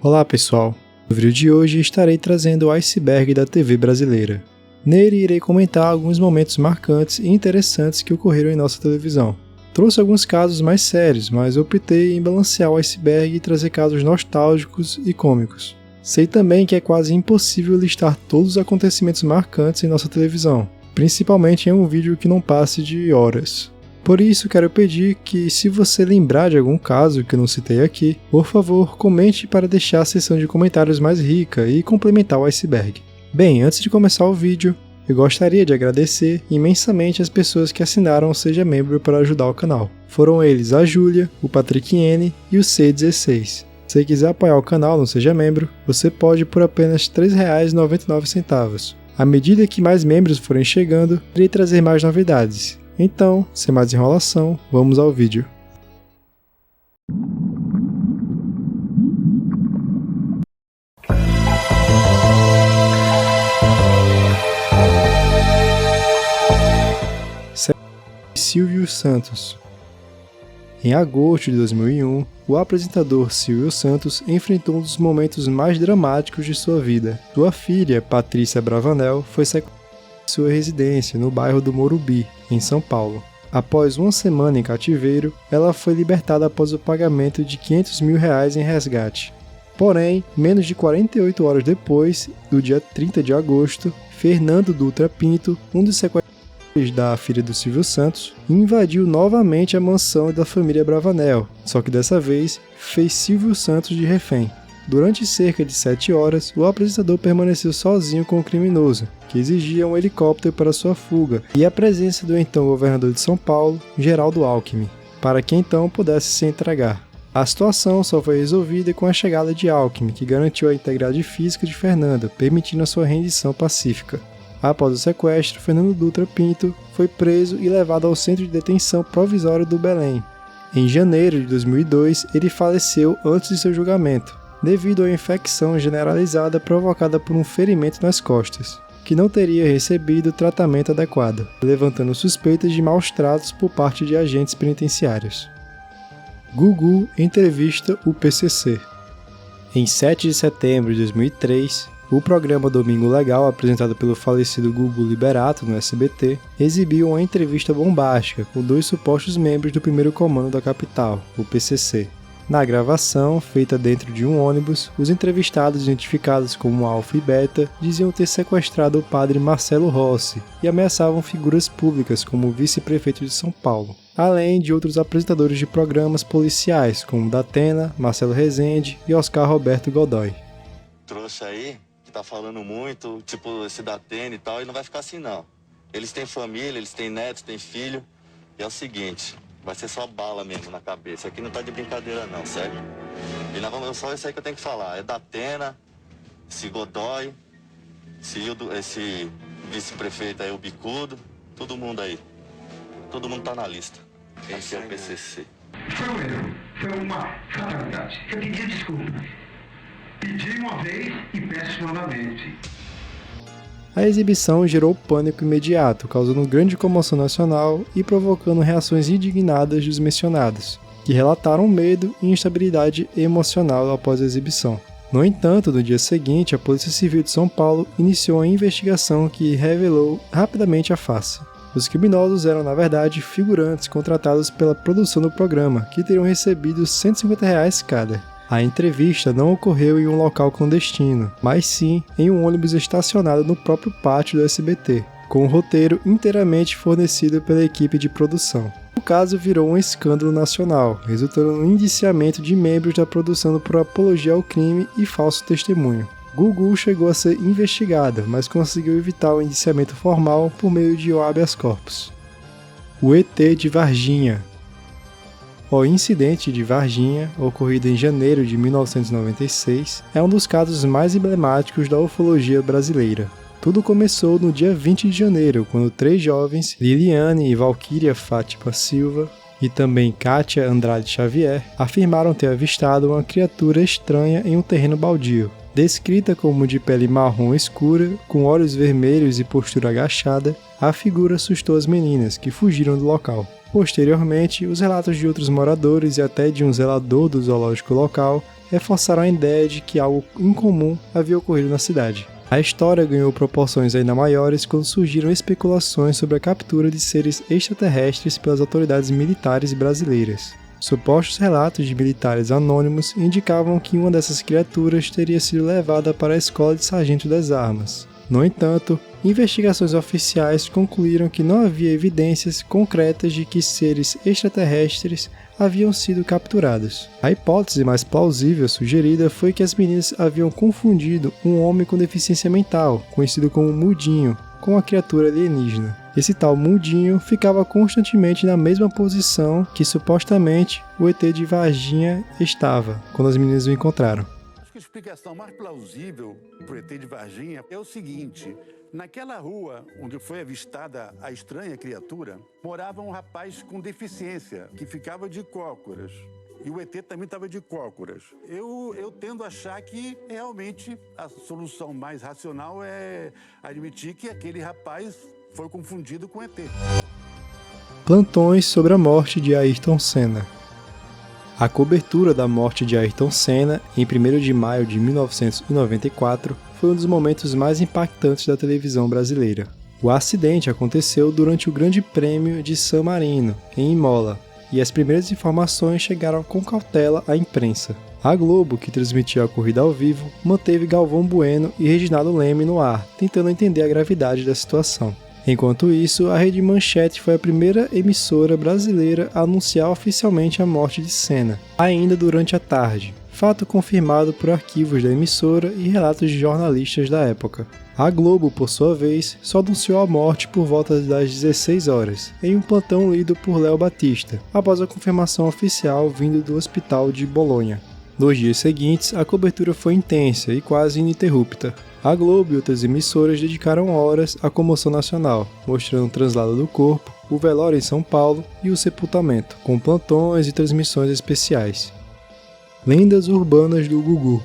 Olá pessoal, no vídeo de hoje estarei trazendo o iceberg da TV brasileira. Nele irei comentar alguns momentos marcantes e interessantes que ocorreram em nossa televisão. Trouxe alguns casos mais sérios, mas optei em balancear o iceberg e trazer casos nostálgicos e cômicos. Sei também que é quase impossível listar todos os acontecimentos marcantes em nossa televisão, principalmente em um vídeo que não passe de horas. Por isso, quero pedir que, se você lembrar de algum caso que eu não citei aqui, por favor, comente para deixar a seção de comentários mais rica e complementar o iceberg. Bem, antes de começar o vídeo, eu gostaria de agradecer imensamente as pessoas que assinaram o Seja Membro para ajudar o canal. Foram eles a Júlia, o Patrick N e o C16. Se você quiser apoiar o canal no Seja Membro, você pode por apenas R$ 3,99. À medida que mais membros forem chegando, irei trazer mais novidades. Então, sem mais enrolação, vamos ao vídeo. Silvio Santos. Em agosto de 2001, o apresentador Silvio Santos enfrentou um dos momentos mais dramáticos de sua vida. Sua filha, Patrícia Bravanel, foi sequestrada em sua residência no bairro do Morumbi, em São Paulo. Após uma semana em cativeiro, ela foi libertada após o pagamento de R$ 500 mil em resgate. Porém, menos de 48 horas depois, do dia 30 de agosto, Fernando Dutra Pinto, um dos sequestradores da filha do Silvio Santos, invadiu novamente a mansão da família Bravanel, só que dessa vez fez Silvio Santos de refém. Durante cerca de 7 horas, o apresentador permaneceu sozinho com o criminoso, que exigia um helicóptero para sua fuga, e a presença do então governador de São Paulo, Geraldo Alckmin, para que então pudesse se entregar. A situação só foi resolvida com a chegada de Alckmin, que garantiu a integridade física de Fernanda, permitindo a sua rendição pacífica. Após o sequestro, Fernando Dutra Pinto foi preso e levado ao Centro de Detenção Provisório do Belém. Em janeiro de 2002, ele faleceu antes de seu julgamento, devido a uma infecção generalizada provocada por um ferimento nas costas, que não teria recebido tratamento adequado, levantando suspeitas de maus tratos por parte de agentes penitenciários. Gugu entrevista o PCC. Em 7 de setembro de 2003, o programa Domingo Legal, apresentado pelo falecido Gugu Liberato no SBT, exibiu uma entrevista bombástica com 2 supostos membros do primeiro comando da capital, o PCC. Na gravação, feita dentro de um ônibus, os entrevistados, identificados como Alfa e Beta, diziam ter sequestrado o padre Marcelo Rossi e ameaçavam figuras públicas como o vice-prefeito de São Paulo, além de outros apresentadores de programas policiais como Datena, Marcelo Rezende e Oscar Roberto Godoy. Trouxa aí, que tá falando muito, tipo esse Datena e tal, e não vai ficar assim não. Eles têm família, eles têm netos, têm filho, e é o seguinte... Vai ser só bala mesmo na cabeça. Aqui não tá de brincadeira não, certo? E nós vamos, só isso aí que eu tenho que falar. É Datena, esse Godoy, esse vice-prefeito aí, o Bicudo, todo mundo aí. Todo mundo tá na lista. Esse é o PCC. Foi um erro, foi uma fatalidade. Eu pedi desculpas. Pedi uma vez e peço novamente. A exibição gerou pânico imediato, causando grande comoção nacional e provocando reações indignadas dos mencionados, que relataram medo e instabilidade emocional após a exibição. No entanto, no dia seguinte, a Polícia Civil de São Paulo iniciou uma investigação que revelou rapidamente a face. Os criminosos eram, na verdade, figurantes contratados pela produção do programa, que teriam recebido R$ 150 cada. A entrevista não ocorreu em um local clandestino, mas sim em um ônibus estacionado no próprio pátio do SBT, com um roteiro inteiramente fornecido pela equipe de produção. O caso virou um escândalo nacional, resultando no indiciamento de membros da produção por apologia ao crime e falso testemunho. Gugu chegou a ser investigada, mas conseguiu evitar o indiciamento formal por meio de habeas corpus. O ET de Varginha. O incidente de Varginha, ocorrido em janeiro de 1996, é um dos casos mais emblemáticos da ufologia brasileira. Tudo começou no dia 20 de janeiro, quando 3 jovens, Liliane e Valquíria Fátima Silva, e também Kátia Andrade Xavier, afirmaram ter avistado uma criatura estranha em um terreno baldio. Descrita como de pele marrom escura, com olhos vermelhos e postura agachada, a figura assustou as meninas, que fugiram do local. Posteriormente, os relatos de outros moradores e até de um zelador do zoológico local reforçaram a ideia de que algo incomum havia ocorrido na cidade. A história ganhou proporções ainda maiores quando surgiram especulações sobre a captura de seres extraterrestres pelas autoridades militares brasileiras. Supostos relatos de militares anônimos indicavam que uma dessas criaturas teria sido levada para a escola de sargento das armas. No entanto, investigações oficiais concluíram que não havia evidências concretas de que seres extraterrestres haviam sido capturados. A hipótese mais plausível sugerida foi que as meninas haviam confundido um homem com deficiência mental, conhecido como Mudinho, com a criatura alienígena. Esse tal Mudinho ficava constantemente na mesma posição que supostamente o ET de Varginha estava, quando as meninas o encontraram. Acho que a explicação mais plausível para o ET de Varginha é o seguinte: naquela rua onde foi avistada a estranha criatura, morava um rapaz com deficiência, que ficava de cócoras. E o ET também estava de cócoras. Eu tendo a achar que realmente a solução mais racional é admitir que aquele rapaz foi confundido com ET. Plantões sobre a morte de Ayrton Senna. A cobertura da morte de Ayrton Senna, em 1º de maio de 1994, foi um dos momentos mais impactantes da televisão brasileira. O acidente aconteceu durante o Grande Prêmio de San Marino, em Imola, e as primeiras informações chegaram com cautela à imprensa. A Globo, que transmitia a corrida ao vivo, manteve Galvão Bueno e Reginaldo Leme no ar, tentando entender a gravidade da situação. Enquanto isso, a Rede Manchete foi a primeira emissora brasileira a anunciar oficialmente a morte de Senna, ainda durante a tarde, fato confirmado por arquivos da emissora e relatos de jornalistas da época. A Globo, por sua vez, só anunciou a morte por volta das 16 horas, em um plantão lido por Léo Batista, após a confirmação oficial vindo do hospital de Bolonha. Nos dias seguintes, a cobertura foi intensa e quase ininterrupta. A Globo e outras emissoras dedicaram horas à comoção nacional, mostrando o translado do corpo, o velório em São Paulo e o sepultamento, com plantões e transmissões especiais. Lendas Urbanas do Gugu.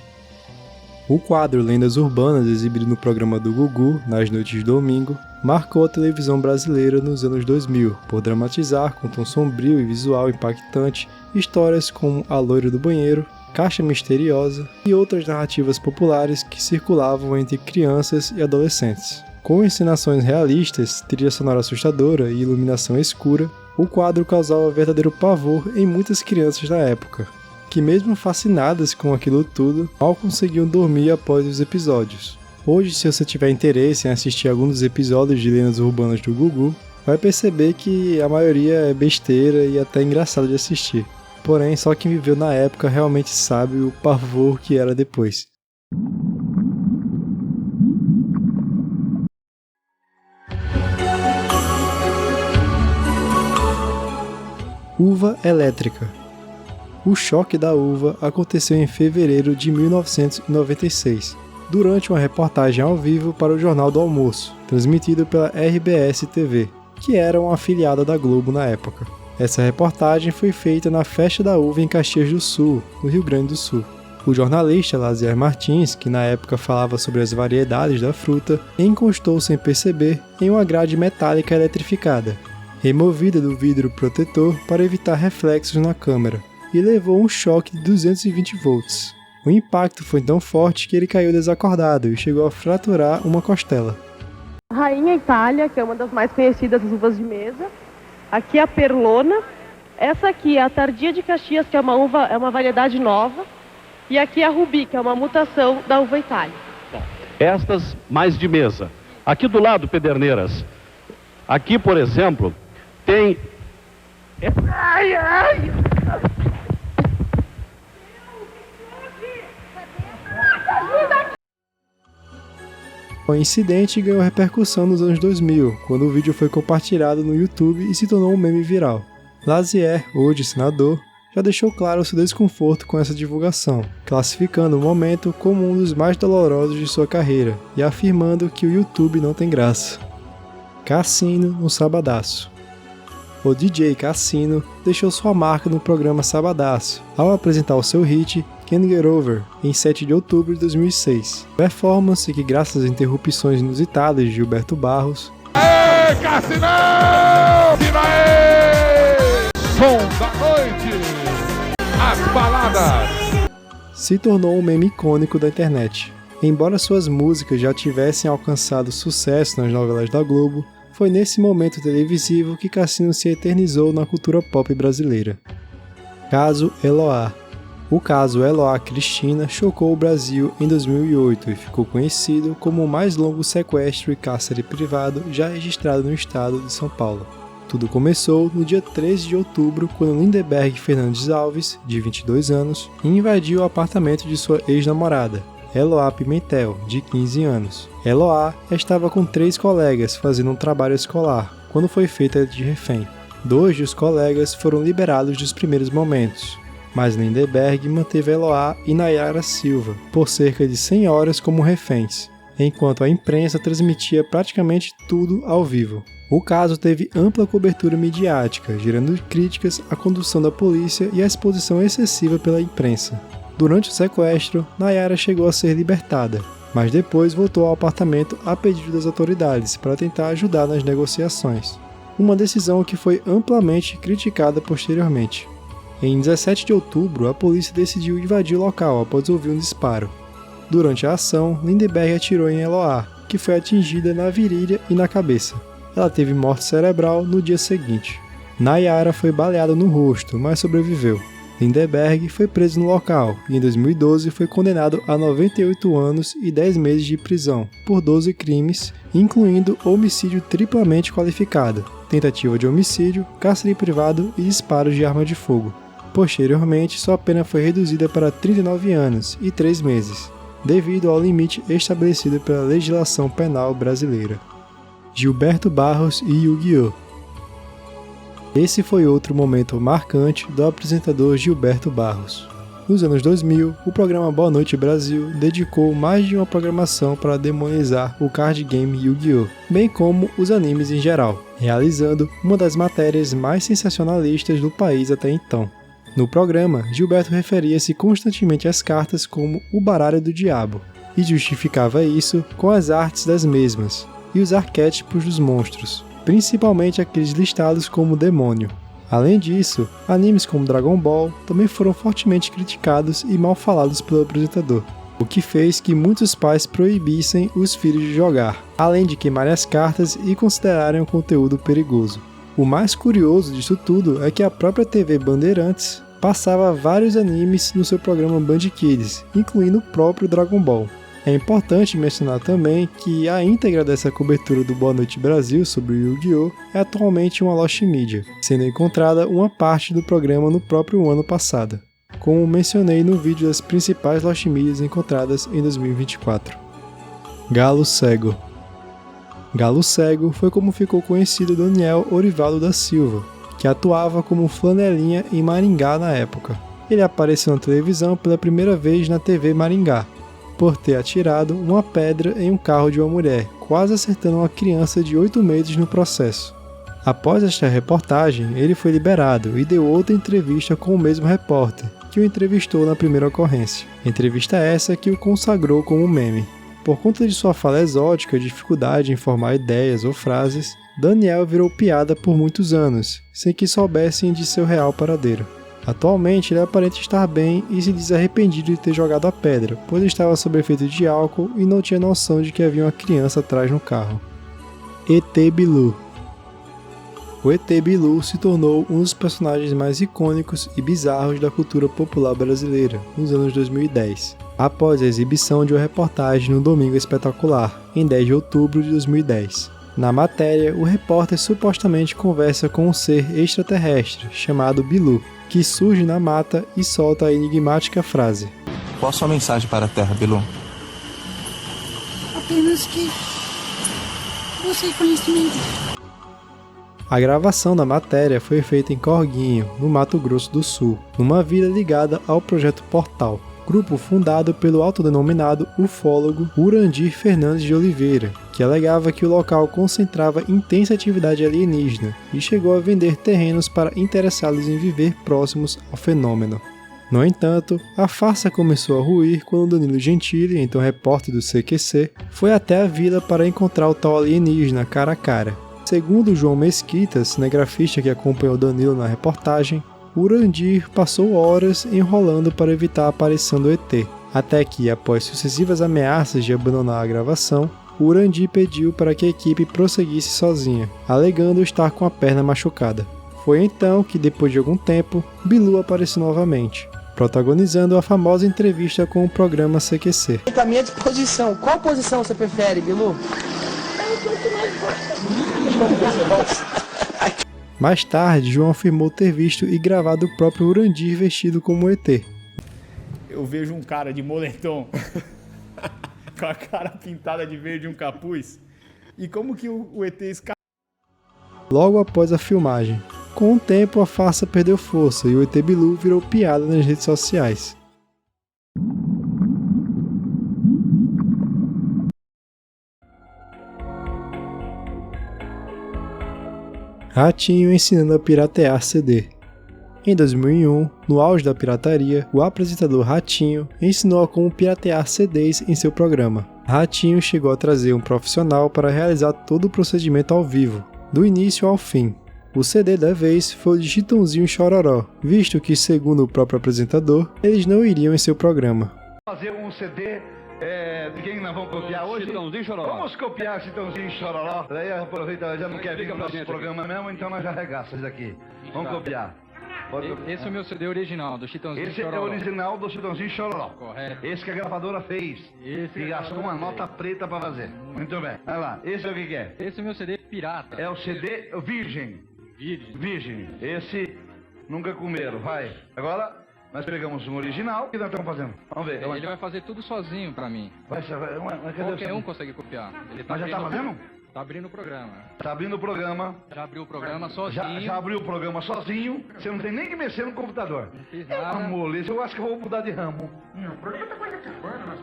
O quadro Lendas Urbanas, exibido no programa do Gugu, nas noites de domingo, marcou a televisão brasileira nos anos 2000, por dramatizar com tom sombrio e visual impactante histórias como A Loira do Banheiro, Caixa Misteriosa e outras narrativas populares que circulavam entre crianças e adolescentes. Com encenações realistas, trilha sonora assustadora e iluminação escura, o quadro causava verdadeiro pavor em muitas crianças da época, que mesmo fascinadas com aquilo tudo, mal conseguiam dormir após os episódios. Hoje, se você tiver interesse em assistir algum dos episódios de Lendas Urbanas do Gugu, vai perceber que a maioria é besteira e até engraçado de assistir. Porém, só quem viveu na época realmente sabe o pavor que era depois. Uva elétrica. O choque da uva aconteceu em fevereiro de 1996, durante uma reportagem ao vivo para o Jornal do Almoço, transmitido pela RBS TV, que era uma afiliada da Globo na época. Essa reportagem foi feita na Festa da Uva em Caxias do Sul, no Rio Grande do Sul. O jornalista Lazier Martins, que na época falava sobre as variedades da fruta, encostou sem perceber em uma grade metálica eletrificada, removida do vidro protetor para evitar reflexos na câmera, e levou um choque de 220 volts. O impacto foi tão forte que ele caiu desacordado e chegou a fraturar uma costela. Rainha Itália, que é uma das mais conhecidas das uvas de mesa. Aqui a Perlona, essa aqui é a Tardia de Caxias, que é uma variedade nova, e aqui a Rubi, que é uma mutação da uva Itália. Bom, estas mais de mesa. Aqui do lado, Pederneiras. Aqui, por exemplo, tem... Ai, ai! O incidente ganhou repercussão nos anos 2000, quando o vídeo foi compartilhado no YouTube e se tornou um meme viral. Lazier, hoje senador, já deixou claro seu desconforto com essa divulgação, classificando o momento como um dos mais dolorosos de sua carreira e afirmando que o YouTube não tem graça. Cassino no Sabadaço. O DJ Cassino deixou sua marca no programa Sabadaço, ao apresentar o seu hit Can't Get Over, em 7 de outubro de 2006. Performance que, graças às interrupções inusitadas de Gilberto Barros, Aê, Cassinão! Viva aí! som da noite, as baladas. Se tornou um meme icônico da internet. Embora suas músicas já tivessem alcançado sucesso nas novelas da Globo, foi nesse momento televisivo que Cassino se eternizou na cultura pop brasileira. Caso Eloá. O caso Eloá Cristina chocou o Brasil em 2008 e ficou conhecido como o mais longo sequestro e cárcere privado já registrado no estado de São Paulo. Tudo começou no dia 13 de outubro, quando Lindeberg Fernandes Alves, de 22 anos, invadiu o apartamento de sua ex-namorada, Eloá Pimentel, de 15 anos. Eloá estava com 3 colegas fazendo um trabalho escolar, quando foi feita de refém. 2 dos colegas foram liberados dos primeiros momentos, mas Lindeberg manteve Eloá e Nayara Silva por cerca de 100 horas como reféns, enquanto a imprensa transmitia praticamente tudo ao vivo. O caso teve ampla cobertura midiática, gerando críticas à condução da polícia e à exposição excessiva pela imprensa. Durante o sequestro, Nayara chegou a ser libertada, mas depois voltou ao apartamento a pedido das autoridades para tentar ajudar nas negociações. Uma decisão que foi amplamente criticada posteriormente. Em 17 de outubro, a polícia decidiu invadir o local após ouvir um disparo. Durante a ação, Lindeberg atirou em Eloá, que foi atingida na virilha e na cabeça. Ela teve morte cerebral no dia seguinte. Nayara foi baleada no rosto, mas sobreviveu. Lindeberg foi preso no local e em 2012 foi condenado a 98 anos e 10 meses de prisão por 12 crimes, incluindo homicídio triplamente qualificado, tentativa de homicídio, cárcere privado e disparos de arma de fogo. Posteriormente, sua pena foi reduzida para 39 anos e 3 meses, devido ao limite estabelecido pela legislação penal brasileira. Gilberto Barros e Yu-Gi-Oh! Esse foi outro momento marcante do apresentador Gilberto Barros. Nos anos 2000, o programa Boa Noite Brasil dedicou mais de uma programação para demonizar o card game Yu-Gi-Oh!, bem como os animes em geral, realizando uma das matérias mais sensacionalistas do país até então. No programa, Gilberto referia-se constantemente às cartas como o baralho do diabo, e justificava isso com as artes das mesmas e os arquétipos dos monstros, principalmente aqueles listados como demônio. Além disso, animes como Dragon Ball também foram fortemente criticados e mal falados pelo apresentador, o que fez que muitos pais proibissem os filhos de jogar, além de queimarem as cartas e considerarem o conteúdo perigoso. O mais curioso disso tudo é que a própria TV Bandeirantes passava vários animes no seu programa Band Kids, incluindo o próprio Dragon Ball. É importante mencionar também que a íntegra dessa cobertura do Boa Noite Brasil sobre o Yu-Gi-Oh! É atualmente uma Lost Media, sendo encontrada uma parte do programa no próprio ano passado, como mencionei no vídeo das principais Lost Medias encontradas em 2024. Galo Cego. Galo Cego foi como ficou conhecido Daniel Orivaldo da Silva, que atuava como flanelinha em Maringá na época. Ele apareceu na televisão pela primeira vez na TV Maringá, por ter atirado uma pedra em um carro de uma mulher, quase acertando uma criança de 8 meses no processo. Após esta reportagem, ele foi liberado e deu outra entrevista com o mesmo repórter, que o entrevistou na primeira ocorrência. Entrevista essa que o consagrou como meme. Por conta de sua fala exótica e dificuldade em formar ideias ou frases, Daniel virou piada por muitos anos, sem que soubessem de seu real paradeiro. Atualmente, ele aparenta estar bem e se diz arrependido de ter jogado a pedra, pois estava sob efeito de álcool e não tinha noção de que havia uma criança atrás no carro. ET Bilu. O ET Bilu se tornou um dos personagens mais icônicos e bizarros da cultura popular brasileira nos anos 2010, após a exibição de uma reportagem no Domingo Espetacular, em 10 de outubro de 2010. Na matéria, o repórter supostamente conversa com um ser extraterrestre chamado Bilu, que surge na mata e solta a enigmática frase: "Qual a sua mensagem para a Terra, Bilu?" "Apenas que busque conhecimento." A gravação da matéria foi feita em Corguinho, no Mato Grosso do Sul, numa vila ligada ao Projeto Portal, grupo fundado pelo autodenominado ufólogo Urandir Fernandes de Oliveira, que alegava que o local concentrava intensa atividade alienígena e chegou a vender terrenos para interessados em viver próximos ao fenômeno. No entanto, a farsa começou a ruir quando Danilo Gentili, então repórter do CQC, foi até a vila para encontrar o tal alienígena cara a cara. Segundo João Mesquita, cinegrafista que acompanhou Danilo na reportagem, Urandir passou horas enrolando para evitar a aparição do ET, até que, após sucessivas ameaças de abandonar a gravação, Urandir pediu para que a equipe prosseguisse sozinha, alegando estar com a perna machucada. Foi então que, depois de algum tempo, Bilu apareceu novamente, protagonizando a famosa entrevista com o programa CQC. À minha disposição, qual posição você prefere, Bilu? Mais tarde, João afirmou ter visto e gravado o próprio Urandir vestido como ET. Eu vejo um cara de moletom com a cara pintada de verde e um capuz. E como que o ET escapa? Logo após a filmagem, com o tempo a farsa perdeu força e o ET Bilu virou piada nas redes sociais. Ratinho ensinando a piratear CD. Em 2001, no auge da pirataria, o apresentador Ratinho ensinou a como piratear CDs em seu programa. Ratinho chegou a trazer um profissional para realizar todo o procedimento ao vivo, do início ao fim. O CD da vez foi o de Chitãozinho e Chororó, visto que, segundo o próprio apresentador, eles não iriam em seu programa. Fazer um CD de quem nós vamos copiar hoje? Chitãozinho e Chororó. Vamos copiar Chitãozinho e Chororó. Daí aproveita, já não quer vir no nosso programa mesmo, então nós já arregaça isso aqui. Vamos copiar. Esse é o meu CD original, do Chitãozinho e Chororó. Esse é o original do Chitãozinho e Chororó. Correto. Esse que a gravadora fez. E gastou uma nota preta pra fazer. Muito bem. Olha lá, esse é o que é? Esse é o meu CD pirata. É o CD Virgem. Virgem. Esse nunca comeram. Vai. Agora nós pegamos um original. O que nós estamos fazendo? Vamos ver. Ele vai fazer tudo sozinho pra mim. Qualquer um consegue copiar. Ele mas já tá fazendo? Tá abrindo o programa. Tá abrindo o programa. Já abriu o programa sozinho. Já abriu o programa sozinho. Você não tem nem que mexer no computador. Não fiz nada. Moleza, eu acho que eu vou mudar de ramo.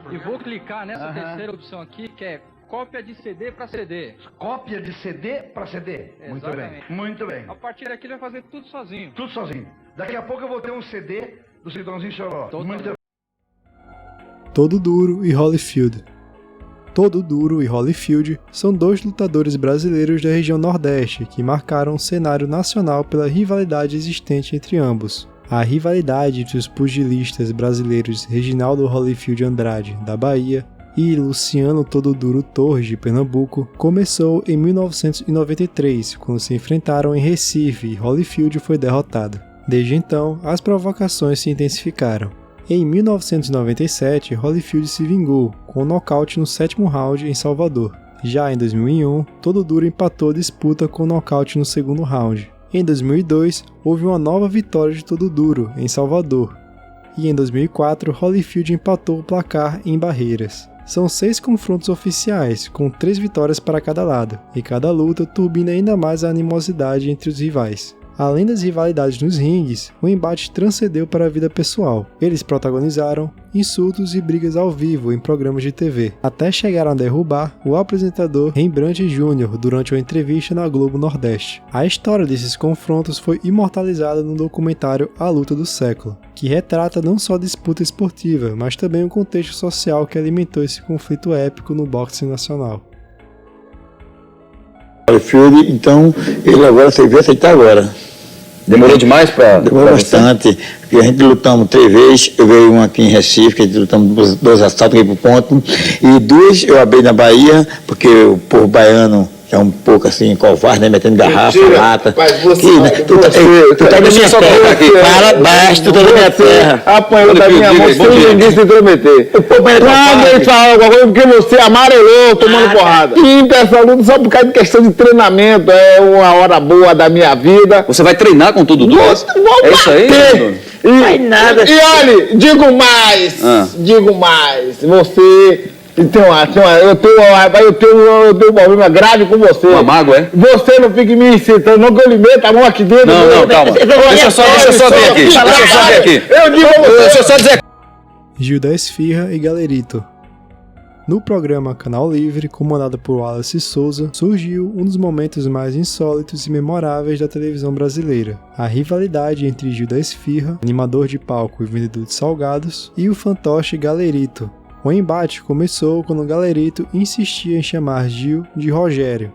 E vou clicar nessa terceira opção aqui, que é cópia de CD para CD. Cópia de CD para CD. Muito bem. Muito bem. A partir daqui ele vai fazer tudo sozinho. Tudo sozinho. Daqui a pouco eu vou ter um CD do Chitãozinho e Chororó. Todo Duro e Holyfield. Todo Duro e Holyfield são dois lutadores brasileiros da região Nordeste que marcaram o cenário nacional pela rivalidade existente entre ambos. A rivalidade entre os pugilistas brasileiros Reginaldo Holyfield Andrade, da Bahia, e Luciano Todo Duro Torres, de Pernambuco, começou em 1993, quando se enfrentaram em Recife e Holyfield foi derrotado. Desde então, as provocações se intensificaram. Em 1997, Holyfield se vingou, com um nocaute no 7º round em Salvador. Já em 2001, Todo Duro empatou a disputa com um nocaute no 2º round. Em 2002, houve uma nova vitória de Todo Duro, em Salvador. E em 2004, Holyfield empatou o placar em Barreiras. São 6 confrontos oficiais, com 3 vitórias para cada lado, e cada luta turbina ainda mais a animosidade entre os rivais. Além das rivalidades nos ringues, o embate transcendeu para a vida pessoal. Eles protagonizaram insultos e brigas ao vivo em programas de TV, até chegaram a derrubar o apresentador Rembrandt Jr. durante uma entrevista na Globo Nordeste. A história desses confrontos foi imortalizada no documentário A Luta do Século, que retrata não só a disputa esportiva, mas também o contexto social que alimentou esse conflito épico no boxe nacional. Holyfield, então, ele agora veio aceitar agora. Demorou demais para... Demorou bastante, porque a gente lutamos 3 vezes, eu veio uma aqui em Recife, que a gente lutamos 2 assaltos aqui pro ponto, e 2 eu abri na Bahia, porque o povo baiano é um pouco assim, covarde, né, metendo garrafa, lata. Mas você... Tu tá na minha terra aqui. Fala baixo, tu tá na minha terra. Apanhou da minha mão sem ninguém se intrometer. Quando ele fala alguma coisa, porque você amarelou tomando porrada. E essa luta só por causa de questão de treinamento, é uma hora boa da minha vida. Você vai treinar com tudo duro? É isso aí? Não nada. E olha, digo mais, você... Então, eu tenho um problema grave com você. Uma mágoa, é? Você não fique me incitando, não que eu lhe meta a mão aqui dentro. Não, calma. Deixa eu só ver aqui. Eu digo a você. Deixa eu só dizer. Gilda Esfirra e Galerito. No programa Canal Livre, comandado por Wallace Souza, surgiu um dos momentos mais insólitos e memoráveis da televisão brasileira. A rivalidade entre Gilda Esfirra, animador de palco e vendedor de salgados, e o fantoche Galerito. O embate começou quando Galerito insistia em chamar Gil de Rogério.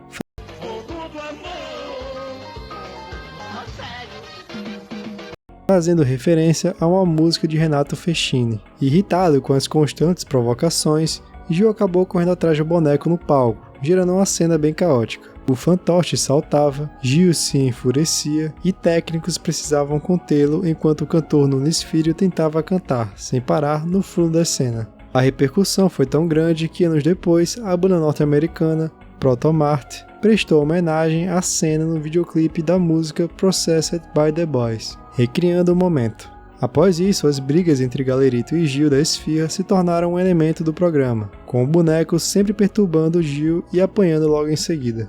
fazendo referência a uma música de Renato Fechini. Irritado com as constantes provocações, Gil acabou correndo atrás do boneco no palco, gerando uma cena bem caótica. O fantoche saltava, Gil se enfurecia e técnicos precisavam contê-lo enquanto o cantor Nunes Filho tentava cantar, sem parar, no fundo da cena. A repercussão foi tão grande que anos depois, a banda norte-americana Proto Mart prestou homenagem à cena no videoclipe da música Processed by the Boys, recriando o momento. Após isso, as brigas entre Galerito e Gil da Esfirra se tornaram um elemento do programa, com o boneco sempre perturbando Gil e apanhando logo em seguida.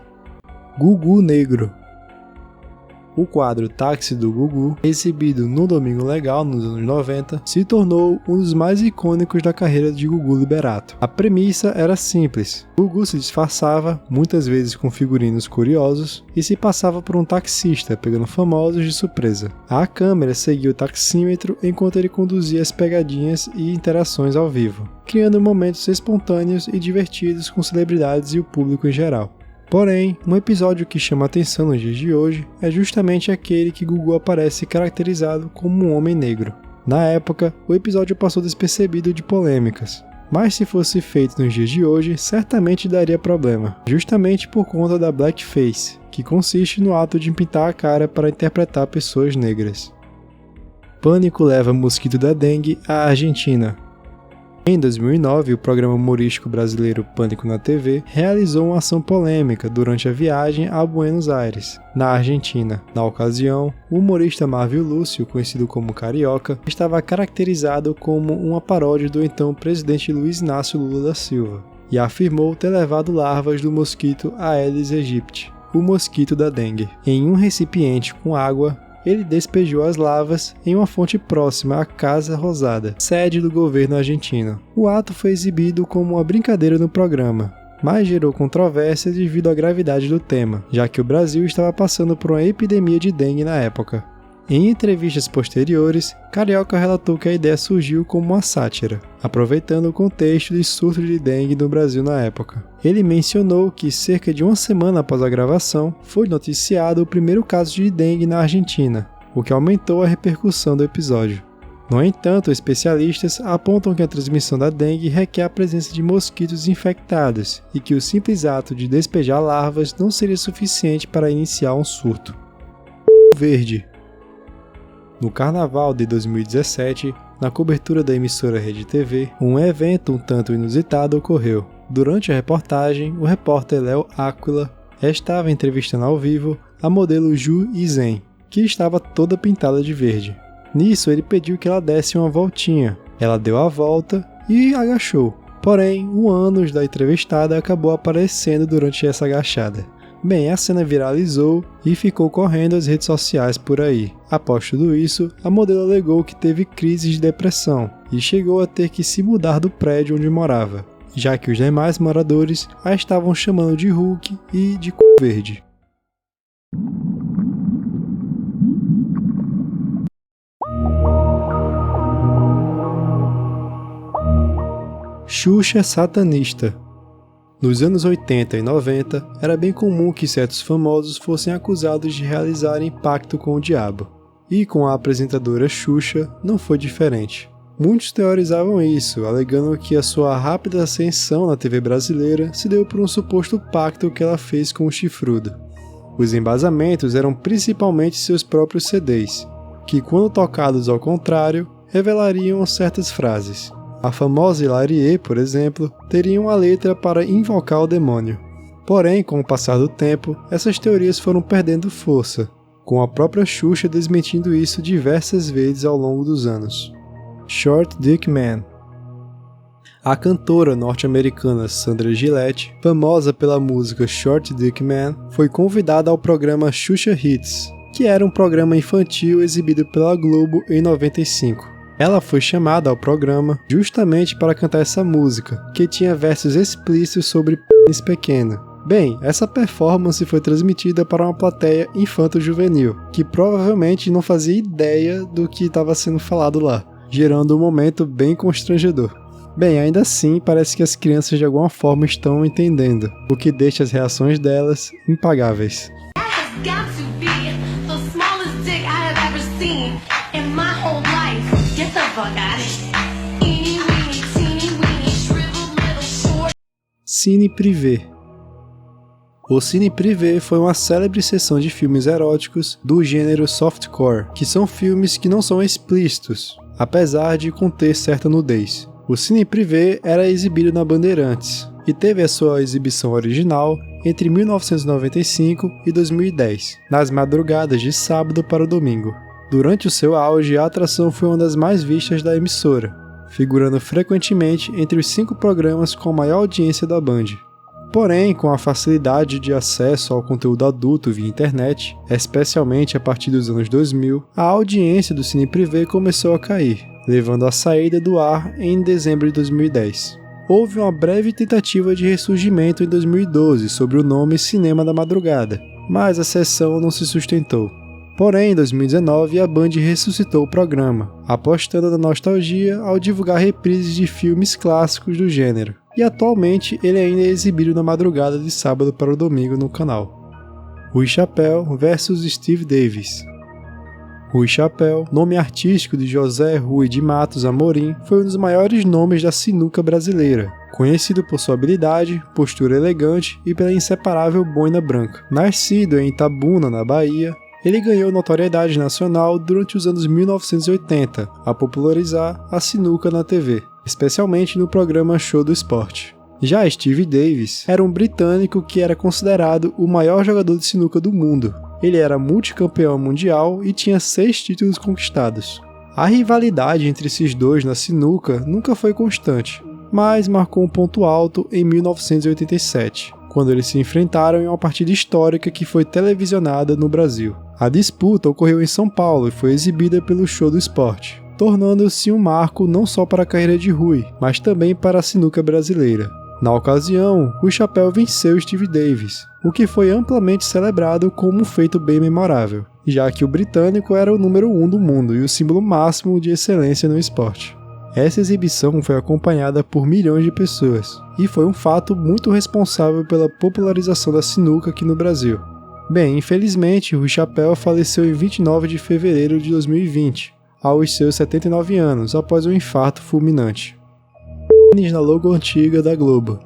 Gugu Negro. O quadro Táxi do Gugu, exibido no Domingo Legal nos anos 90, se tornou um dos mais icônicos da carreira de Gugu Liberato. A premissa era simples. Gugu se disfarçava, muitas vezes com figurinos curiosos, e se passava por um taxista, pegando famosos de surpresa. A câmera seguia o taxímetro enquanto ele conduzia as pegadinhas e interações ao vivo, criando momentos espontâneos e divertidos com celebridades e o público em geral. Porém, um episódio que chama atenção nos dias de hoje é justamente aquele que Gugu aparece caracterizado como um homem negro. Na época, o episódio passou despercebido de polêmicas, mas se fosse feito nos dias de hoje, certamente daria problema, justamente por conta da blackface, que consiste no ato de pintar a cara para interpretar pessoas negras. Pânico leva mosquito da dengue à Argentina. Em 2009, o programa humorístico brasileiro Pânico na TV realizou uma ação polêmica durante a viagem a Buenos Aires, na Argentina. Na ocasião, o humorista Marvio Lúcio, conhecido como Carioca, estava caracterizado como uma paródia do então presidente Luiz Inácio Lula da Silva, e afirmou ter levado larvas do mosquito Aedes aegypti, o mosquito da dengue, em um recipiente com água. Ele despejou as larvas em uma fonte próxima à Casa Rosada, sede do governo argentino. O ato foi exibido como uma brincadeira no programa, mas gerou controvérsia devido à gravidade do tema, já que o Brasil estava passando por uma epidemia de dengue na época. Em entrevistas posteriores, Carioca relatou que a ideia surgiu como uma sátira, aproveitando o contexto de surto de dengue no Brasil na época. Ele mencionou que cerca de uma semana após a gravação, foi noticiado o primeiro caso de dengue na Argentina, o que aumentou a repercussão do episódio. No entanto, especialistas apontam que a transmissão da dengue requer a presença de mosquitos infectados e que o simples ato de despejar larvas não seria suficiente para iniciar um surto. Verde. No Carnaval de 2017, na cobertura da emissora Rede TV, um evento um tanto inusitado ocorreu. Durante a reportagem, o repórter Léo Áquila estava entrevistando ao vivo a modelo Ju Izen, que estava toda pintada de verde. Nisso, ele pediu que ela desse uma voltinha. Ela deu a volta e agachou. Porém, o ânus da entrevistada acabou aparecendo durante essa agachada. Bem, a cena viralizou e ficou correndo as redes sociais por aí. Após tudo isso, a modelo alegou que teve crise de depressão e chegou a ter que se mudar do prédio onde morava, já que os demais moradores a estavam chamando de Hulk e de c*** verde. Xuxa satanista. Nos anos 80 e 90, era bem comum que certos famosos fossem acusados de realizarem pacto com o diabo. E com a apresentadora Xuxa, não foi diferente. Muitos teorizavam isso, alegando que a sua rápida ascensão na TV brasileira se deu por um suposto pacto que ela fez com o chifrudo. Os embasamentos eram principalmente seus próprios CDs, que quando tocados ao contrário, revelariam certas frases. A famosa Hilarie, por exemplo, teria uma letra para invocar o demônio. Porém, com o passar do tempo, essas teorias foram perdendo força, com a própria Xuxa desmentindo isso diversas vezes ao longo dos anos. Short Dick Man. A cantora norte-americana Sandra Gillette, famosa pela música Short Dick Man, foi convidada ao programa Xuxa Hits, que era um programa infantil exibido pela Globo em 95. Ela foi chamada ao programa justamente para cantar essa música, que tinha versos explícitos sobre pênis pequeno. Bem, essa performance foi transmitida para uma plateia infanto-juvenil, que provavelmente não fazia ideia do que estava sendo falado lá, gerando um momento bem constrangedor. Bem, ainda assim, parece que as crianças de alguma forma estão entendendo, o que deixa as reações delas impagáveis. in my whole life. Get the fuck out of here. Eeny, weeny, teeny, weeny, shriveled little short. Cine Privé. O Cine Privé foi uma célebre seção de filmes eróticos do gênero softcore, que são filmes que não são explícitos, apesar de conter certa nudez. O Cine Privé era exibido na Bandeirantes e teve a sua exibição original entre 1995 e 2010, nas madrugadas de sábado para o domingo. Durante o seu auge, a atração foi uma das mais vistas da emissora, figurando frequentemente entre os 5 programas com a maior audiência da Band. Porém, com a facilidade de acesso ao conteúdo adulto via internet, especialmente a partir dos anos 2000, a audiência do Cine Privé começou a cair, levando à saída do ar em dezembro de 2010. Houve uma breve tentativa de ressurgimento em 2012 sob o nome Cinema da Madrugada, mas a sessão não se sustentou. Porém, em 2019, a Band ressuscitou o programa, apostando na nostalgia ao divulgar reprises de filmes clássicos do gênero. E atualmente ele ainda é exibido na madrugada de sábado para o domingo no canal. Rui Chapéu vs Steve Davis. Rui Chapéu, nome artístico de José Rui de Matos Amorim, foi um dos maiores nomes da sinuca brasileira, conhecido por sua habilidade, postura elegante e pela inseparável boina branca. Nascido em Itabuna, na Bahia, ele ganhou notoriedade nacional durante os anos 1980, a popularizar a sinuca na TV, especialmente no programa Show do Esporte. Já Steve Davis era um britânico que era considerado o maior jogador de sinuca do mundo. Ele era multicampeão mundial e tinha 6 títulos conquistados. A rivalidade entre esses dois na sinuca nunca foi constante, mas marcou um ponto alto em 1987, quando eles se enfrentaram em uma partida histórica que foi televisionada no Brasil. A disputa ocorreu em São Paulo e foi exibida pelo Show do Esporte, tornando-se um marco não só para a carreira de Rui, mas também para a sinuca brasileira. Na ocasião, Rui Chapéu venceu Steve Davis, o que foi amplamente celebrado como um feito bem memorável, já que o britânico era o número 1 do mundo e o símbolo máximo de excelência no esporte. Essa exibição foi acompanhada por milhões de pessoas, e foi um fato muito responsável pela popularização da sinuca aqui no Brasil. Bem, infelizmente, Rui Chapéu faleceu em 29 de fevereiro de 2020, aos seus 79 anos, após um infarto fulminante. Na logo antiga da Globo.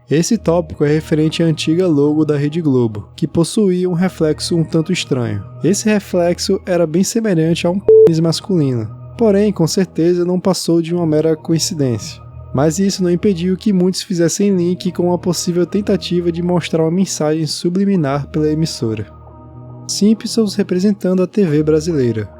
Esse tópico é referente à antiga logo da Rede Globo, que possuía um reflexo um tanto estranho. Esse reflexo era bem semelhante a um pênis masculino, porém, com certeza não passou de uma mera coincidência. Mas isso não impediu que muitos fizessem link com uma possível tentativa de mostrar uma mensagem subliminar pela emissora. Simpsons representando a TV brasileira.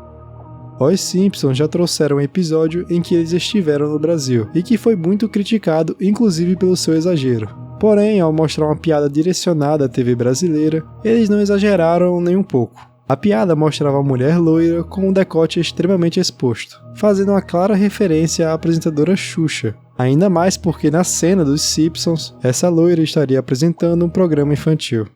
Os Simpsons já trouxeram um episódio em que eles estiveram no Brasil, e que foi muito criticado, inclusive pelo seu exagero. Porém, ao mostrar uma piada direcionada à TV brasileira, eles não exageraram nem um pouco. A piada mostrava a mulher loira com um decote extremamente exposto, fazendo uma clara referência à apresentadora Xuxa, ainda mais porque na cena dos Simpsons, essa loira estaria apresentando um programa infantil.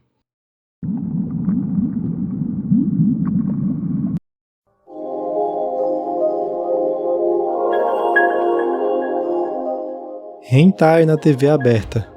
Hentai na TV aberta.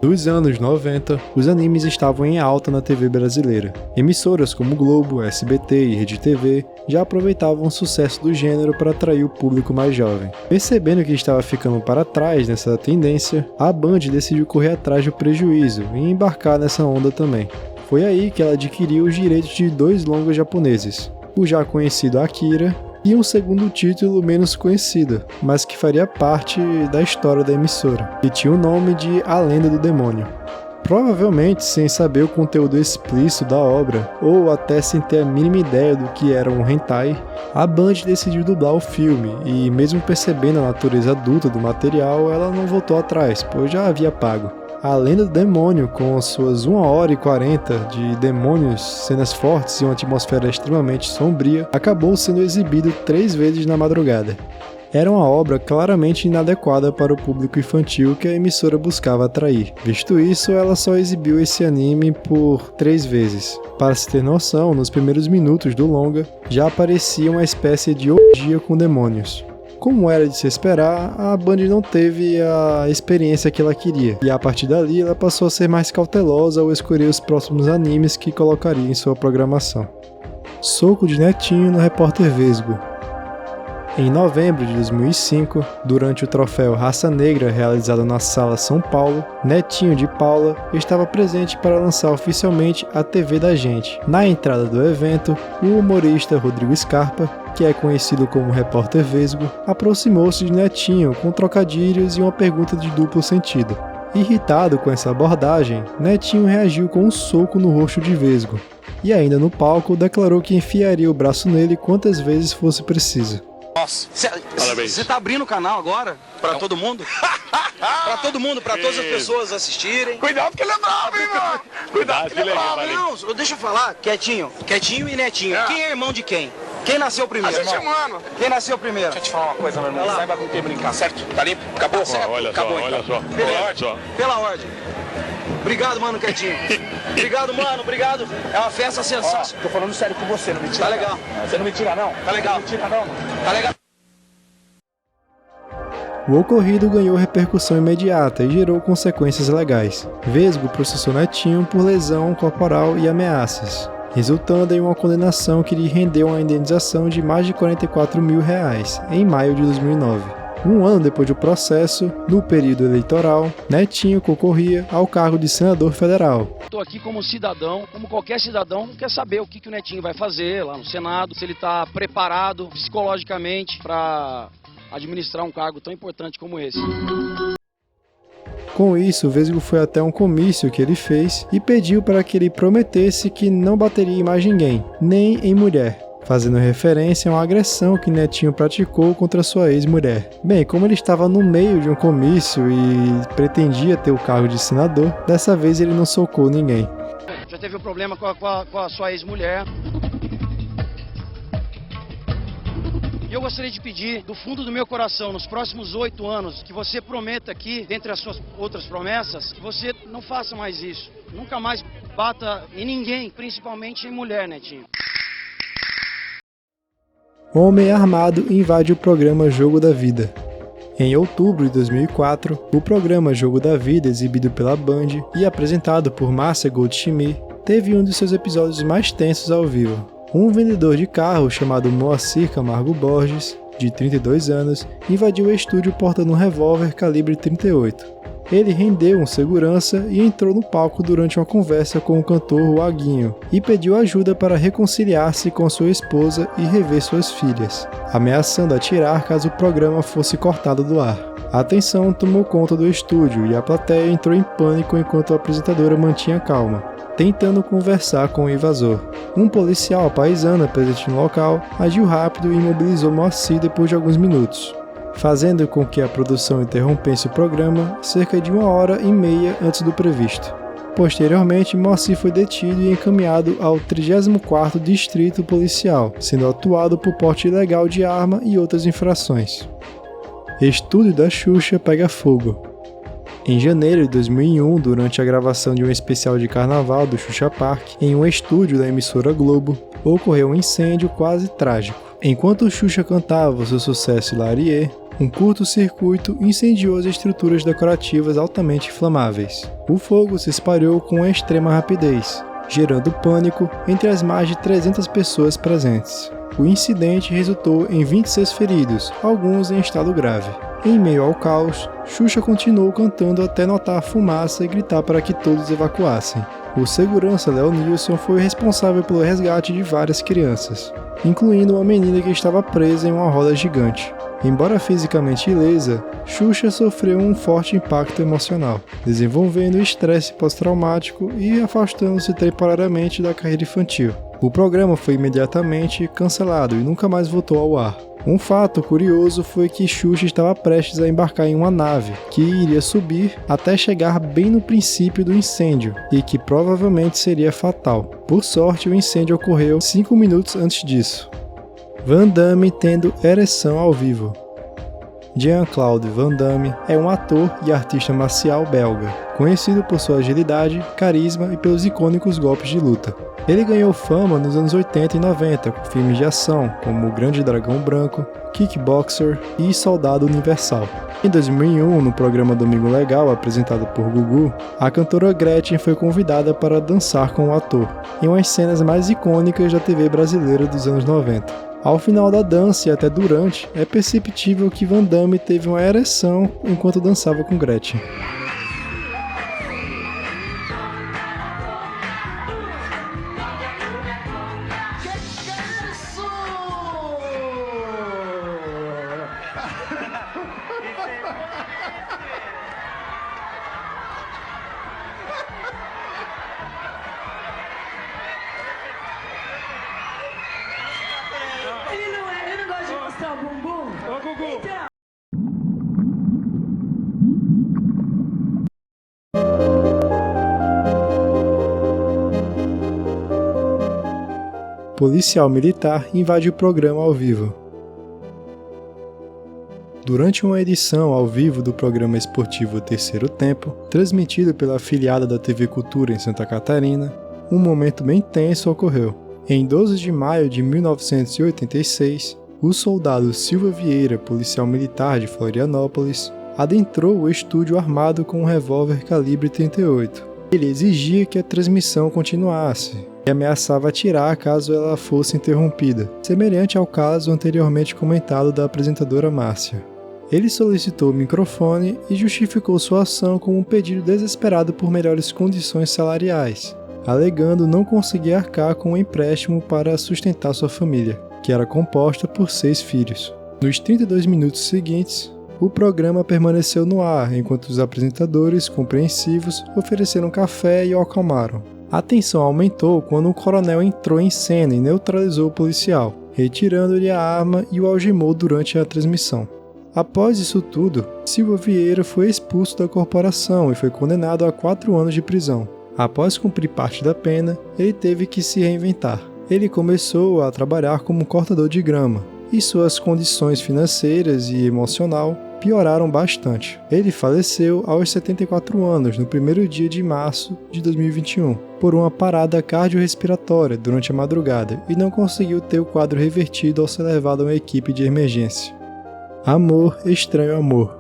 Nos anos 90, os animes estavam em alta na TV brasileira. Emissoras como Globo, SBT e Rede TV já aproveitavam o sucesso do gênero para atrair o público mais jovem. Percebendo que estava ficando para trás nessa tendência, a Band decidiu correr atrás do prejuízo e embarcar nessa onda também. Foi aí que ela adquiriu os direitos de 2 longas japoneses, o já conhecido Akira e um segundo título menos conhecido, mas que faria parte da história da emissora, que tinha o nome de A Lenda do Demônio. Provavelmente sem saber o conteúdo explícito da obra, ou até sem ter a mínima ideia do que era um hentai, a Band decidiu dublar o filme, e mesmo percebendo a natureza adulta do material, ela não voltou atrás, pois já havia pago. A Lenda do Demônio, com suas 1h40 de demônios, cenas fortes e uma atmosfera extremamente sombria, acabou sendo exibido 3 vezes na madrugada. Era uma obra claramente inadequada para o público infantil que a emissora buscava atrair. Visto isso, ela só exibiu esse anime por 3 vezes. Para se ter noção, nos primeiros minutos do longa, já aparecia uma espécie de orgia com demônios. Como era de se esperar, a Band não teve a experiência que ela queria, e a partir dali ela passou a ser mais cautelosa ao escolher os próximos animes que colocaria em sua programação. Soco de Netinho no repórter Vesgo. Em novembro de 2005, durante o troféu Raça Negra realizado na Sala São Paulo, Netinho de Paula estava presente para lançar oficialmente a TV da Gente. Na entrada do evento, o humorista Rodrigo Scarpa, que é conhecido como repórter Vesgo, aproximou-se de Netinho com trocadilhos e uma pergunta de duplo sentido. Irritado com essa abordagem, Netinho reagiu com um soco no rosto de Vesgo, e ainda no palco declarou que enfiaria o braço nele quantas vezes fosse preciso. Nossa, você tá abrindo o canal agora? Pra todo mundo? Pra todo mundo, pra todas as pessoas assistirem. Cuidado que ele é bravo, hein, mano? Cuidado que ele é bravo. Não, deixa eu falar, Quietinho e Netinho. Quem é irmão de quem? Quem nasceu primeiro? Mano. Quem nasceu primeiro? Deixa eu te falar uma coisa, meu irmão. Saiba com quem brincar, certo? Tá limpo? Acabou? Certo? Olha Acabou, só, olha só. Beleza. Pela ordem. Obrigado, mano, Quietinho. Obrigado, mano, obrigado. É uma festa sensacional. Tô falando sério com você, não me tira. Tá legal. Você não me tira, não? Tá legal. Não me tira, não, mano. Tá legal. O ocorrido ganhou repercussão imediata e gerou consequências legais. Vesgo processou Netinho por lesão corporal e ameaças, resultando em uma condenação que lhe rendeu uma indenização de mais de R$44 mil em maio de 2009. Um ano depois do processo, no período eleitoral, Netinho concorria ao cargo de senador federal. Estou aqui como cidadão, como qualquer cidadão, quer saber o que o Netinho vai fazer lá no Senado, se ele está preparado psicologicamente para administrar um cargo tão importante como esse. Com isso, Vesgo foi até um comício que ele fez e pediu para que ele prometesse que não bateria em mais ninguém, nem em mulher, fazendo referência a uma agressão que Netinho praticou contra sua ex-mulher. Bem, como ele estava no meio de um comício e pretendia ter o cargo de senador, dessa vez ele não socou ninguém. Já teve um problema com a sua ex-mulher. E eu gostaria de pedir, do fundo do meu coração, nos próximos 8 anos, que você prometa aqui, dentre as suas outras promessas, que você não faça mais isso. Nunca mais bata em ninguém, principalmente em mulher, Netinho. Homem armado invade o programa Jogo da Vida. Em outubro de 2004, o programa Jogo da Vida, exibido pela Band e apresentado por Márcia Goldschmidt, teve um de seus episódios mais tensos ao vivo. Um vendedor de carro chamado Moacir Camargo Borges, de 32 anos, invadiu o estúdio portando um revólver calibre 38. Ele rendeu um segurança e entrou no palco durante uma conversa com o cantor Waguinho e pediu ajuda para reconciliar-se com sua esposa e rever suas filhas, ameaçando atirar caso o programa fosse cortado do ar. A tensão tomou conta do estúdio e a plateia entrou em pânico enquanto a apresentadora mantinha calma, tentando conversar com o invasor. Um policial paisano presente no local agiu rápido e imobilizou Moacir depois de alguns minutos, fazendo com que a produção interrompesse o programa cerca de 1h30 antes do previsto. Posteriormente, Moacir foi detido e encaminhado ao 34º Distrito Policial, sendo atuado por porte ilegal de arma e outras infrações. Estúdio da Xuxa pega fogo. Em janeiro de 2001, durante a gravação de um especial de carnaval do Xuxa Park, em um estúdio da emissora Globo, ocorreu um incêndio quase trágico. Enquanto Xuxa cantava seu sucesso Hilarie, um curto-circuito incendiou as estruturas decorativas altamente inflamáveis. O fogo se espalhou com extrema rapidez, gerando pânico entre as mais de 300 pessoas presentes. O incidente resultou em 26 feridos, alguns em estado grave. Em meio ao caos, Xuxa continuou cantando até notar fumaça e gritar para que todos evacuassem. O segurança Leonilson foi responsável pelo resgate de várias crianças, incluindo uma menina que estava presa em uma roda gigante. Embora fisicamente ilesa, Xuxa sofreu um forte impacto emocional, desenvolvendo estresse pós-traumático e afastando-se temporariamente da carreira infantil. O programa foi imediatamente cancelado e nunca mais voltou ao ar. Um fato curioso foi que Xuxa estava prestes a embarcar em uma nave, que iria subir até chegar bem no princípio do incêndio, e que provavelmente seria fatal. Por sorte, o incêndio ocorreu 5 minutos antes disso. Van Damme tendo ereção ao vivo. Jean-Claude Van Damme é um ator e artista marcial belga, conhecido por sua agilidade, carisma e pelos icônicos golpes de luta. Ele ganhou fama nos anos 80 e 90 com filmes de ação como O Grande Dragão Branco, Kickboxer e Soldado Universal. Em 2001, no programa Domingo Legal, apresentado por Gugu, a cantora Gretchen foi convidada para dançar com o ator, em umas cenas mais icônicas da TV brasileira dos anos 90. Ao final da dança e até durante, é perceptível que Van Damme teve uma ereção enquanto dançava com Gretchen. Ele não gosta de mostrar o bumbum? Ô, Gugu! Então... Policial militar invade o programa ao vivo. Durante uma edição ao vivo do programa esportivo Terceiro Tempo, transmitido pela afiliada da TV Cultura em Santa Catarina, um momento bem tenso ocorreu. Em 12 de maio de 1986, o soldado Silva Vieira, policial militar de Florianópolis, adentrou o estúdio armado com um revólver calibre 38. Ele exigia que a transmissão continuasse e ameaçava atirar caso ela fosse interrompida, semelhante ao caso anteriormente comentado da apresentadora Márcia. Ele solicitou o microfone e justificou sua ação com um pedido desesperado por melhores condições salariais, alegando não conseguir arcar com um empréstimo para sustentar sua família, que era composta por 6 filhos. Nos 32 minutos seguintes, o programa permaneceu no ar enquanto os apresentadores, compreensivos, ofereceram café e o acalmaram. A tensão aumentou quando um coronel entrou em cena e neutralizou o policial, retirando-lhe a arma e o algemou durante a transmissão. Após isso tudo, Silva Vieira foi expulso da corporação e foi condenado a 4 anos de prisão. Após cumprir parte da pena, ele teve que se reinventar. Ele começou a trabalhar como cortador de grama, e suas condições financeiras e emocional pioraram bastante. Ele faleceu aos 74 anos, no primeiro dia de março de 2021, por uma parada cardiorrespiratória durante a madrugada e não conseguiu ter o quadro revertido ao ser levado a uma equipe de emergência. Amor, Estranho Amor.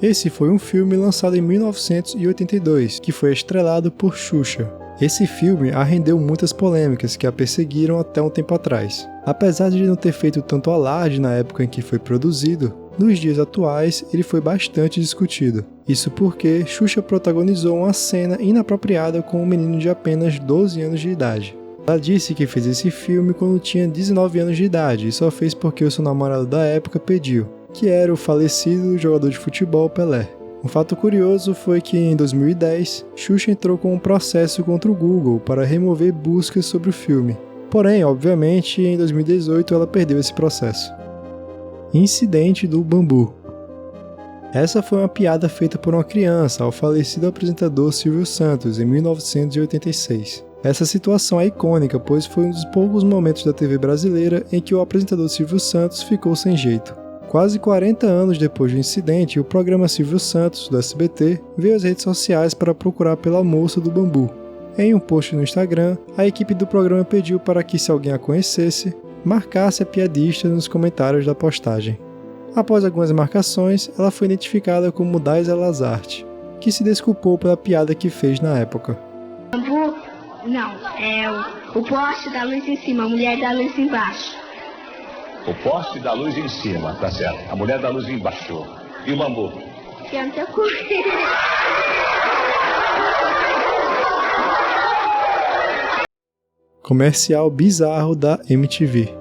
Esse foi um filme lançado em 1982, que foi estrelado por Xuxa. Esse filme rendeu muitas polêmicas que a perseguiram até um tempo atrás. Apesar de não ter feito tanto alarde na época em que foi produzido, nos dias atuais ele foi bastante discutido. Isso porque Xuxa protagonizou uma cena inapropriada com um menino de apenas 12 anos de idade. Ela disse que fez esse filme quando tinha 19 anos de idade e só fez porque o seu namorado da época pediu, que era o falecido jogador de futebol Pelé. Um fato curioso foi que em 2010, Xuxa entrou com um processo contra o Google para remover buscas sobre o filme. Porém, obviamente, em 2018 ela perdeu esse processo. Incidente do bambu. Essa foi uma piada feita por uma criança ao falecido apresentador Silvio Santos em 1986. Essa situação é icônica, pois foi um dos poucos momentos da TV brasileira em que o apresentador Silvio Santos ficou sem jeito. Quase 40 anos depois do incidente, o programa Silvio Santos, do SBT, veio às redes sociais para procurar pela moça do bambu. Em um post no Instagram, a equipe do programa pediu para que, se alguém a conhecesse, marcasse a piadista nos comentários da postagem. Após algumas marcações, ela foi identificada como Daisa Lazarte, que se desculpou pela piada que fez na época. Bambu? Não, é o poste da luz em cima, a mulher da luz embaixo. O poste da luz em cima, tá certo. A mulher da luz embaixo. E o bambu? Tenta cu. Comercial bizarro da MTV.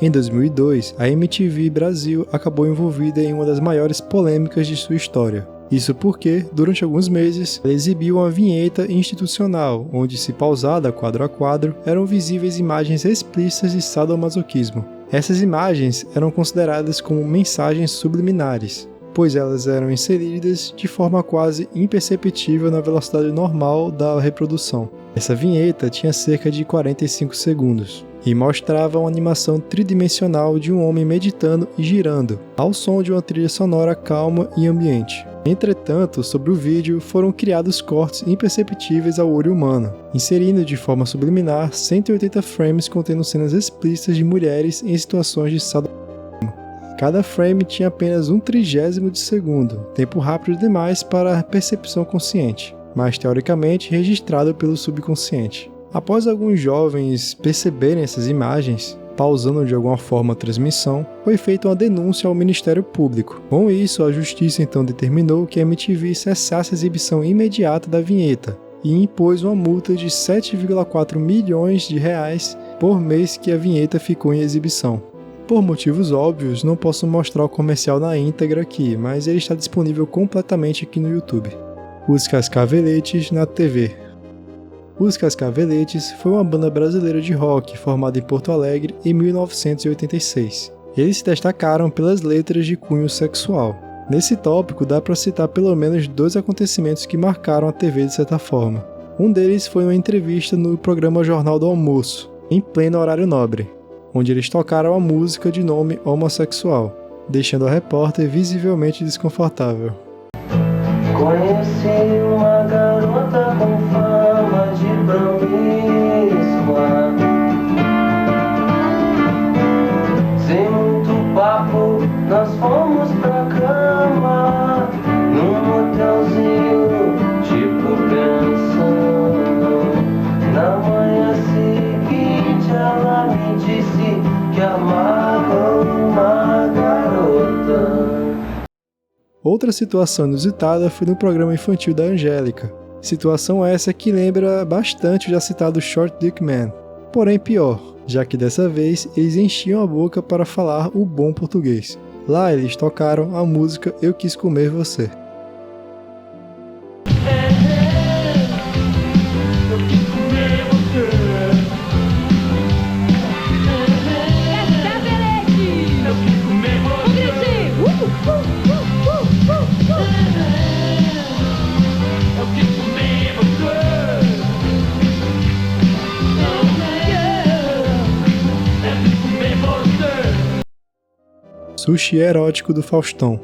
Em 2002, a MTV Brasil acabou envolvida em uma das maiores polêmicas de sua história. Isso porque, durante alguns meses, ela exibiu uma vinheta institucional, onde, se pausada quadro a quadro, eram visíveis imagens explícitas de sadomasoquismo. Essas imagens eram consideradas como mensagens subliminares, pois elas eram inseridas de forma quase imperceptível na velocidade normal da reprodução. Essa vinheta tinha cerca de 45 segundos. e mostrava uma animação tridimensional de um homem meditando e girando, ao som de uma trilha sonora calma e ambiente. Entretanto, sobre o vídeo foram criados cortes imperceptíveis ao olho humano, inserindo de forma subliminar 180 frames contendo cenas explícitas de mulheres em situações de sadomasoquismo. Cada frame tinha apenas 1/30 de segundo, tempo rápido demais para a percepção consciente, mas teoricamente registrado pelo subconsciente. Após alguns jovens perceberem essas imagens, pausando de alguma forma a transmissão, foi feita uma denúncia ao Ministério Público. Com isso, a Justiça então determinou que a MTV cessasse a exibição imediata da vinheta e impôs uma multa de 7,4 milhões de reais por mês que a vinheta ficou em exibição. Por motivos óbvios, não posso mostrar o comercial na íntegra aqui, mas ele está disponível completamente aqui no YouTube. Os Cascaveletes na TV. Os Cascaveletes foi uma banda brasileira de rock formada em Porto Alegre em 1986. Eles se destacaram pelas letras de cunho sexual. Nesse tópico dá para citar pelo menos 2 acontecimentos que marcaram a TV de certa forma. Um deles foi uma entrevista no programa Jornal do Almoço, em pleno horário nobre, onde eles tocaram a música de nome homossexual, deixando a repórter visivelmente desconfortável. Conheci uma garota com fama de promíscua, sem muito papo, nós fomos pra cama, num motelzinho tipo pensão. Na manhã seguinte ela me disse que amava uma garota. Outra situação inusitada foi no programa infantil da Angélica. Situação essa que lembra bastante o já citado Short Dick Man, porém pior, já que dessa vez eles enchiam a boca para falar o bom português. Lá eles tocaram a música Eu Quis Comer Você. Sushi erótico do Faustão.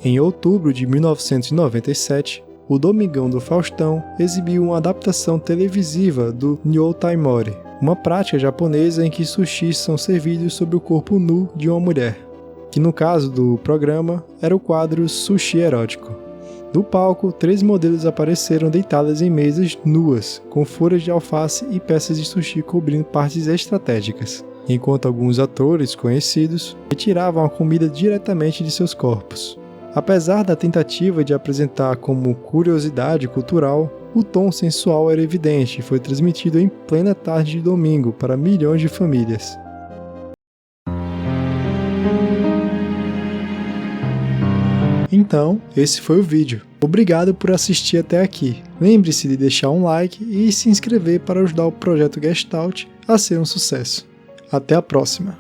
Em outubro de 1997, o Domingão do Faustão exibiu uma adaptação televisiva do Nyotaimori, uma prática japonesa em que sushis são servidos sobre o corpo nu de uma mulher, que no caso do programa era o quadro Sushi Erótico. No palco, 3 modelos apareceram deitadas em mesas nuas, com folhas de alface e peças de sushi cobrindo partes estratégicas, enquanto alguns atores conhecidos retiravam a comida diretamente de seus corpos. Apesar da tentativa de apresentar como curiosidade cultural, o tom sensual era evidente e foi transmitido em plena tarde de domingo para milhões de famílias. Então, esse foi o vídeo. Obrigado por assistir até aqui. Lembre-se de deixar um like e se inscrever para ajudar o projeto Gestalt a ser um sucesso. Até a próxima!